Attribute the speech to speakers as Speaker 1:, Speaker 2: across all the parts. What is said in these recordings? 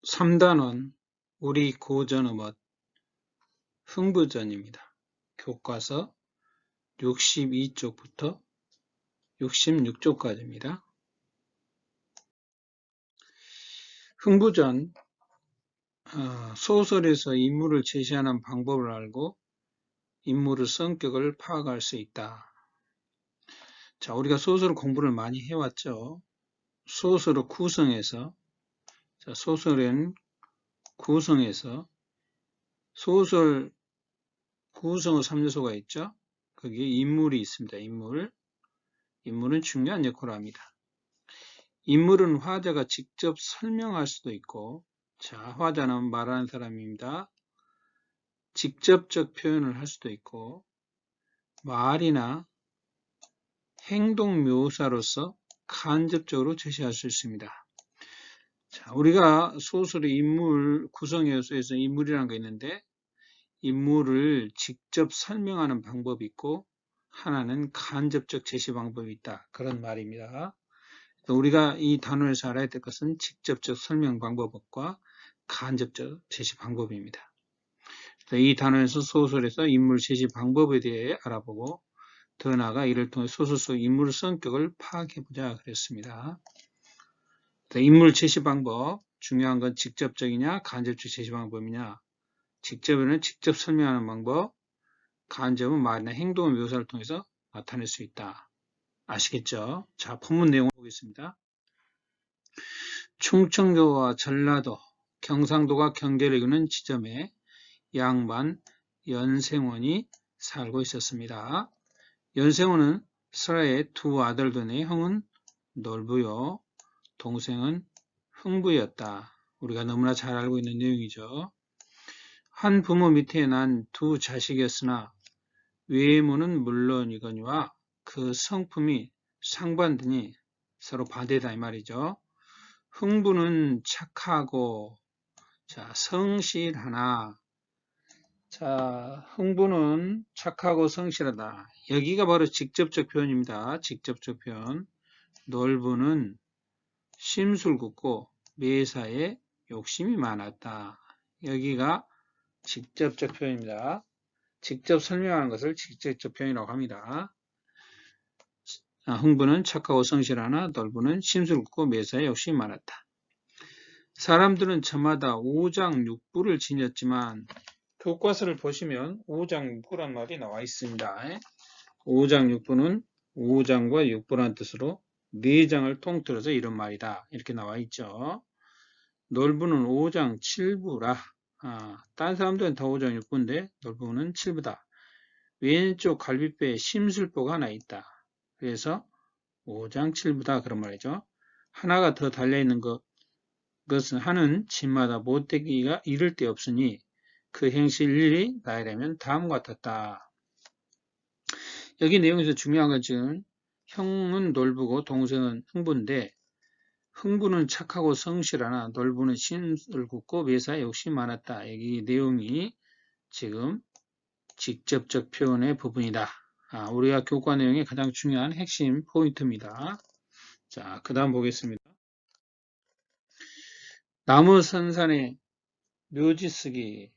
Speaker 1: 3단원 우리 고전어법 흥부전입니다. 교과서 62쪽부터 66쪽까지입니다. 흥부전 소설에서 인물을 제시하는 방법을 알고 인물의 성격을 파악할 수 있다. 자, 우리가 소설 공부를 많이 해왔죠. 소설을 구성해서 소설은 구성해서 소설 구성의 3요소가 있죠. 거기에 인물이 있습니다. 인물은 중요한 역할을 합니다. 인물은 화자가 직접 설명할 수도 있고, 자, 화자는 말하는 사람입니다. 직접적 표현을 할 수도 있고, 말이나 행동 묘사로서 간접적으로 제시할 수 있습니다. 자, 우리가 소설의 인물 구성 요소에서 인물이라는 게 있는데, 인물을 직접 설명하는 방법이 있고, 하나는 간접적 제시 방법이 있다. 그런 말입니다. 우리가 이 단원에서 알아야 될 것은 직접적 설명 방법과 간접적 제시 방법입니다. 이 단원에서 소설에서 인물 제시 방법에 대해 알아보고 더 나아가 이를 통해 소설 속 인물의 성격을 파악해보자 그랬습니다. 인물 제시 방법, 중요한 건 직접적이냐 간접적 제시 방법이냐. 직접에는 직접 설명하는 방법, 간접은 말이나 행동의 묘사를 통해서 나타낼 수 있다. 아시겠죠? 자, 본문 내용을 보겠습니다. 충청도와 전라도, 경상도가 경계를 이루는 지점에 양반 연생원이 살고 있었습니다. 연생원은 설아의 두 아들들의 형은 놀부요, 동생은 흥부였다. 우리가 너무나 잘 알고 있는 내용이죠. 한 부모 밑에 난 두 자식이었으나 외모는 물론이거니와 그 성품이 상반되니 서로 반대다 이 말이죠. 흥부는 착하고 성실하나. 자, 흥부는 착하고 성실하다. 여기가 바로 직접적 표현입니다. 직접적 표현. 놀부는 심술궂고 매사에 욕심이 많았다. 여기가 직접적 표현입니다. 직접 설명하는 것을 직접적 표현이라고 합니다. 흥부는 착하고 성실하나 놀부는 심술궂고 매사에 욕심이 많았다. 사람들은 저마다 오장육부를 지녔지만 교과서를 보시면 오장육부란 말이 나와 있습니다. 오장육부는 오장과 육부란 뜻으로 네 장을 통틀어서 이런 말이다. 이렇게 나와 있죠. 놀부는 오장 칠부라. 딴 사람들은 다 오장육부인데 놀부는 칠부다. 왼쪽 갈비뼈에 심술보가 하나 있다. 그래서 오장칠부다 그런 말이죠. 하나가 더 달려있는 것은 하는 집마다 못되기가 이를 데 없으니 그 행실 일일이 나이라면 다음과 같았다. 여기 내용에서 중요한 건 지금 형은 놀부고 동생은 흥부인데 흥부는 착하고 성실하나 놀부는 심술궂고 매사에 욕심이 많았다. 여기 내용이 지금 직접적 표현의 부분이다. 우리가 교과 내용의 가장 중요한 핵심 포인트입니다. 자, 그 다음 보겠습니다. 나무선산의 묘지 쓰기.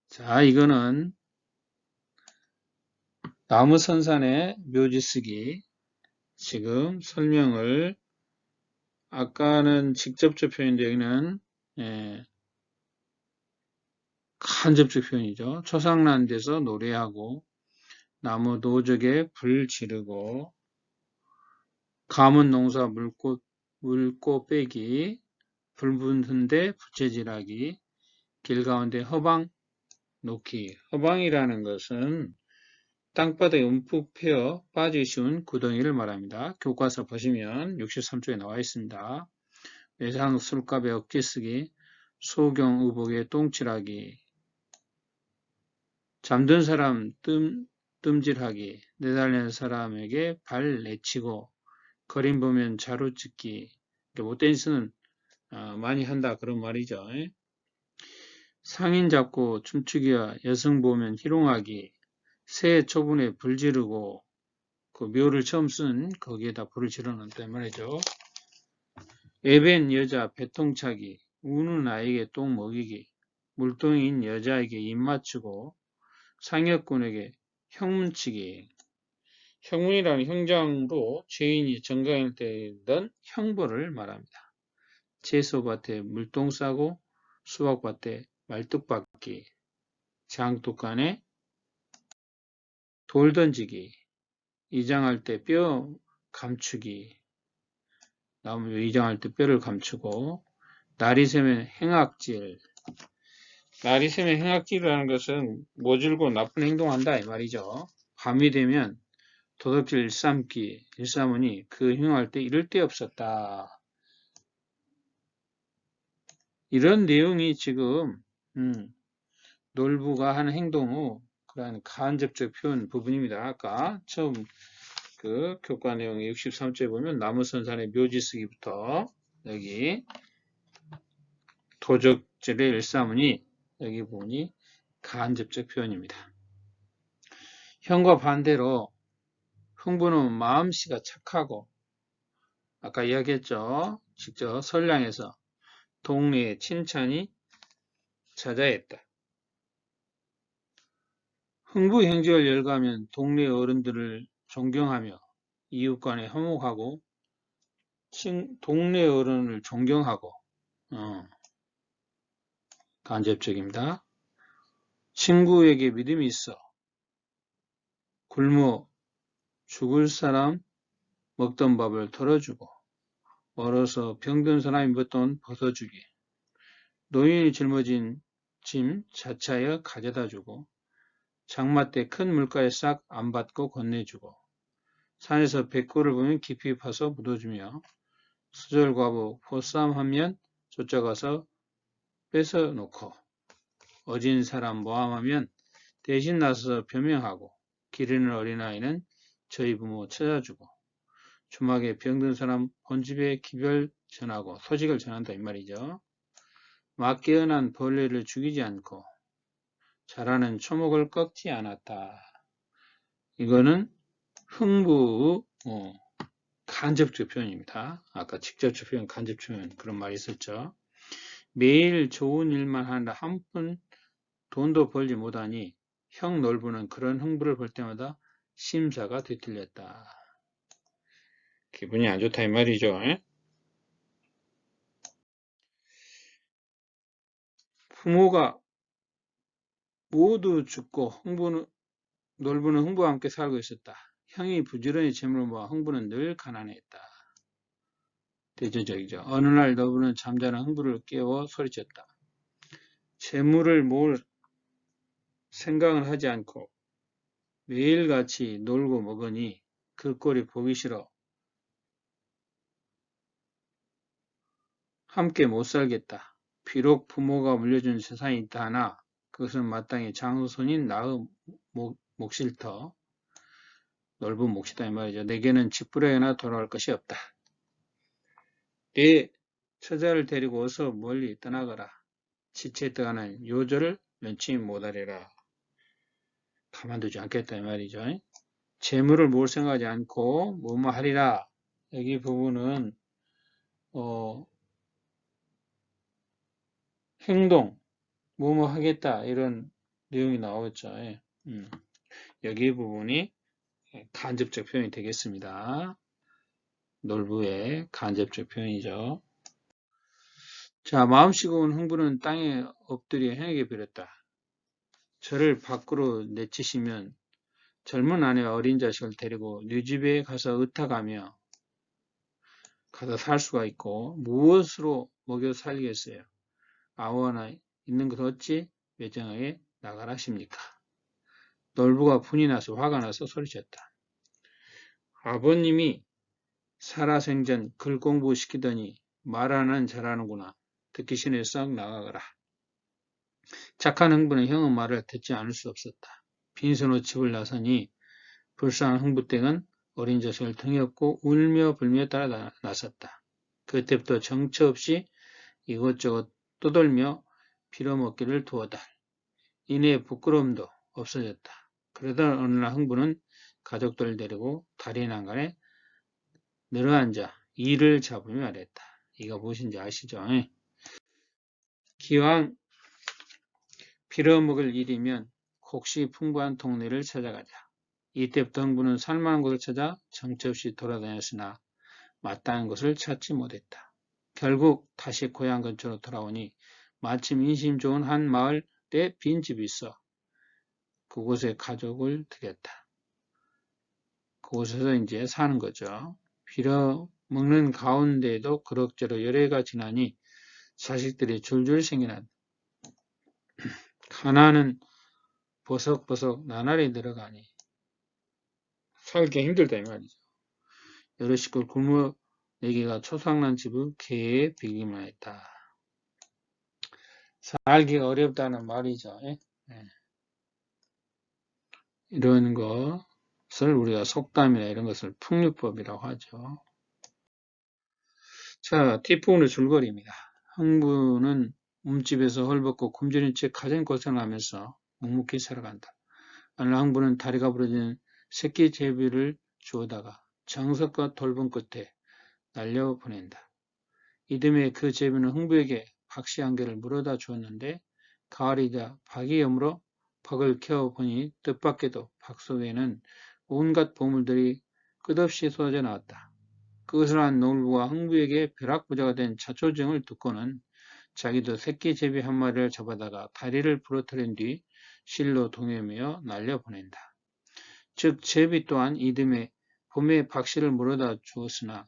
Speaker 1: 자, 이거는 나무선산의 묘지 쓰기. 지금 설명을 아까는 직접적 표현인데 여기는 간접적 표현이죠. 초상난 데서 노래하고 나무 도적에 불 지르고 가문 농사 물고 빼기 불 붙는데 부채질하기 길 가운데 허방 놓기. 허방이라는 것은 땅바닥에 움푹 패어 빠지기 쉬운 구덩이를 말합니다. 교과서 보시면 63쪽에 나와 있습니다. 외상 술값에 억지 쓰기, 소경 의복에 똥칠하기, 잠든 사람 뜸질하기, 내달리는 사람에게 발 내치고, 그림 보면 자루 찍기, 못된 짓은 많이 한다 그런 말이죠. 상인 잡고 춤추기와 여성 보면 희롱하기, 새해 초분에 불 지르고, 그 묘를 처음 쓴 거기에다 불을 지르는데 말이죠. 애벤 여자 배통차기, 우는 아이에게 똥 먹이기, 물동이인 여자에게 입 맞추고, 상여꾼에게 형문치기. 형문이라는 형장으로 죄인이 정강일 때 던 형벌을 말합니다. 채소밭에 물똥 싸고 수박밭에 말뚝 박기, 장독간에 돌 던지기, 이장할 때 뼈 감추기, 나무 이장할 때 뼈를 감추고, 날이 새면 행악질. 날이 새면 행악질이라는 것은 모질고 나쁜 행동한다 이 말이죠. 밤이 되면 도둑질 일삼기, 일삼으니 그 행할 때 이를 데 없었다. 이런 내용이 지금 놀부가 하는 행동 후 그러한 간접적 표현 부분입니다. 아까 처음 그 교과 내용 63조에 보면 나무선산의 묘지 쓰기부터 여기 도적질의 일삼으니 여기 보니 간접적 표현입니다. 형과 반대로 흥부는 마음씨가 착하고 아까 이야기했죠. 직접 선량해서 동네의 칭찬이 자자했다. 흥부 행적을 열거하면 동네 어른들을 존경하며 이웃 간에 화목하고 동네 어른을 존경하고 간접적입니다. 친구에게 믿음이 있어 굶어 죽을 사람 먹던 밥을 털어주고 멀어서 병든 사람이 입었던 벗어주기 노인이 짊어진 짐 자차에 가져다주고 장마 때 큰 물가에 싹 안 받고 건네주고 산에서 백골을 보면 깊이 파서 묻어주며 수절과부 보쌈하면 쫓아가서 뺏어놓고 어진 사람 모함하면 대신 나서서 변명하고 기르는 어린아이는 저희 부모 찾아주고 주막에 병든 사람 본집에 기별 전하고 소식을 전한다 이 말이죠. 막 깨어난 벌레를 죽이지 않고 자라는 초목을 꺾지 않았다. 이거는 흥부의 간접적 표현입니다. 아까 직접적 표현, 간접적 표현 그런 말이 있었죠. 매일 좋은 일만 하는데 한 푼 돈도 벌지 못하니 형 놀부는 그런 흥부를 볼 때마다 심사가 뒤틀렸다. 기분이 안 좋다 이 말이죠. 부모가 모두 죽고 놀부는 흥부와 함께 살고 있었다. 형이 부지런히 재물을 모아 흥부는 늘 가난했다. 대조적이죠. 어느 날 놀부는 잠자는 흥부를 깨워 소리쳤다. 재물을 모을 생각을 하지 않고 매일같이 놀고 먹으니 그 꼴이 보기 싫어. 함께 못 살겠다. 비록 부모가 물려준 재산이 있다 하나 그것은 마땅히 장손인 나의 몫일터. 넓은 몫이다 이 말이죠. 내게는 집부레나 돌아올 것이 없다. 내 처자를 데리고 어서 멀리 떠나거라. 지체 떠가는 요절을 면치 못하리라. 가만두지 않겠다 이 말이죠. 재물을 모을 생각하지 않고 뭐뭐 하리라. 여기 부분은 행동, 뭐뭐 하겠다 이런 내용이 나오겠죠. 여기 부분이 간접적 표현이 되겠습니다. 놀부의 간접적 표현이죠. 자, 마음씨가 온 흥부는 땅에 엎드려 형에게 빌었다. 저를 밖으로 내치시면 젊은 아내와 어린 자식을 데리고 네 집에 가서 의탁하며 가서 살 수가 있고 무엇으로 먹여 살리겠어요? 아우하나 있는 것 어찌 외정하게 나가라십니까? 놀부가 분이 나서 화가 나서 소리쳤다. 아버님이 살아생전 글 공부시키더니 말하는 잘하는구나. 듣기 싫으니 썩 나가거라. 착한 흥부는 형의 말을 듣지 않을 수 없었다. 빈손으로 집을 나서니 불쌍한 흥부댁은 어린 자식을 등에 업고 울며 불며 따라 나섰다. 그때부터 정처 없이 이것저것 떠돌며 빌어먹기를 두었다. 이내 부끄러움도 없어졌다. 그러던 어느 날 흥부는 가족들을 데리고 다리 난간에 늘어앉아 이를 잡으며 말했다. 이거 무엇인지 아시죠? 기왕 빌어먹을 일이면 혹시 풍부한 동네를 찾아가자. 이때부터 흥부는 살만한 곳을 찾아 정처없이 돌아다녔으나 마땅한 곳을 찾지 못했다. 결국 다시 고향 근처로 돌아오니 마침 인심 좋은 한 마을에 빈집이 있어 그곳에 가족을 들였다. 그곳에서 이제 사는 거죠. 빌어 먹는 가운데에도 그럭저럭 여러 해가 지나니 자식들이 줄줄 생겨난다. 하나는 버석버석 나날이 들어가니 살기 힘들다 이 말이죠. 여러 식구를 굶어 내기가 초상난 집을 개에 빌기만 했다. 살기가 어렵다는 말이죠. 이런 것을 우리가 속담이나 이런 것을 풍류법이라고 하죠. 자, 뒷부분의 줄거리입니다. 흥부는 몸집에서 헐벗고 굶주린 채 가진 고생을 하면서 묵묵히 살아간다. 어느 흥부는 다리가 부러진 새끼 제비를 주워다가 정석과 돌봄 끝에 날려보낸다. 이듬해 그 제비는 흥부에게 박씨 한 개를 물어다 주었는데 가을이자 박이 여물어 박을 캐어보니 뜻밖에도 박 속에는 온갖 보물들이 끝없이 쏟아져 나왔다. 그것을 한 놀부가 흥부에게 벼락부자가 된 자초지종을 듣고는 자기도 새끼 제비 한 마리를 잡아다가 다리를 부러뜨린 뒤 실로 동여매어 날려보낸다. 즉 제비 또한 이듬해 봄에 박씨를 물어다 주었으나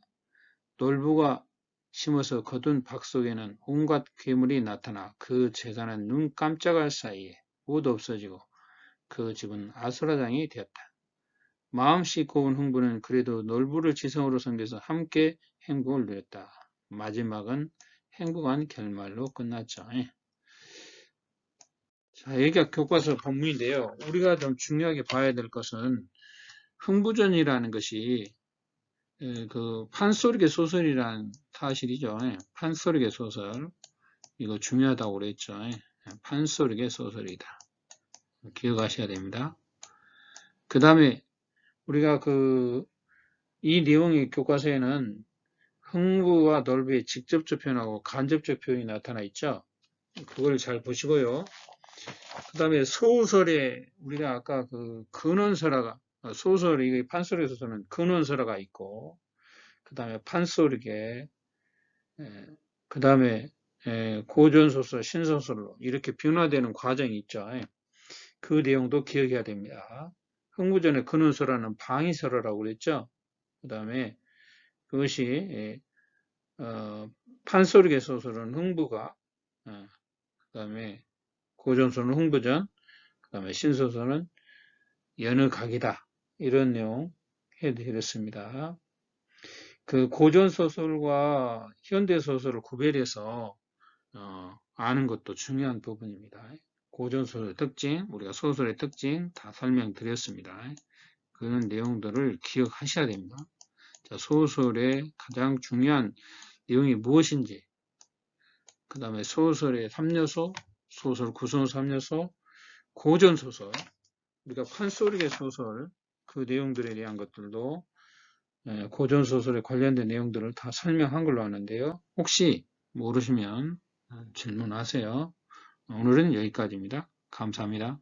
Speaker 1: 놀부가 심어서 거둔 박 속에는 온갖 괴물이 나타나 그 재산은 눈 깜짝할 사이에 모두 없어지고 그 집은 아수라장이 되었다. 마음씨 고운 흥부는 그래도 놀부를 지성으로 섬겨서 함께 행복을 누렸다. 마지막은 행복한 결말로 끝났죠. 자, 여기가 교과서 본문인데요. 우리가 좀 중요하게 봐야 될 것은 흥부전이라는 것이 그 판소리계 소설이라는 사실이죠. 판소리계 소설. 이거 중요하다고 그랬죠. 판소리계 소설이다. 기억하셔야 됩니다. 그 다음에 우리가 이 내용의 교과서에는 흥부와 놀부의 직접적 표현하고 간접적 표현이 나타나 있죠. 그걸 잘 보시고요. 그 다음에 소설에 우리가 아까 근원설화가 소설, 판소리 소설은 근원설화가 있고 그 다음에 판소리계 그 다음에 고전소설, 신소설로 이렇게 변화되는 과정이 있죠. 그 내용도 기억해야 됩니다. 흥부전의 근원설화는 방위설화라고 그랬죠. 그 다음에 그것이 판소리계 소설은 흥부가 그 다음에 고전소설은 흥부전 그 다음에 신소설은 연의각이다. 이런 내용 해드렸습니다. 그 고전소설과 현대소설을 구별해서 아는 것도 중요한 부분입니다. 고전소설의 특징, 우리가 소설의 특징 다 설명드렸습니다. 그런 내용들을 기억하셔야 됩니다. 자, 소설의 가장 중요한 내용이 무엇인지, 그 다음에 소설의 3요소, 소설 구성 3요소, 고전소설, 우리가 판소리계 소설, 그 내용들에 대한 것들도 고전소설에 관련된 내용들을 다 설명한 걸로 아는데요. 혹시 모르시면 질문하세요. 오늘은 여기까지입니다. 감사합니다.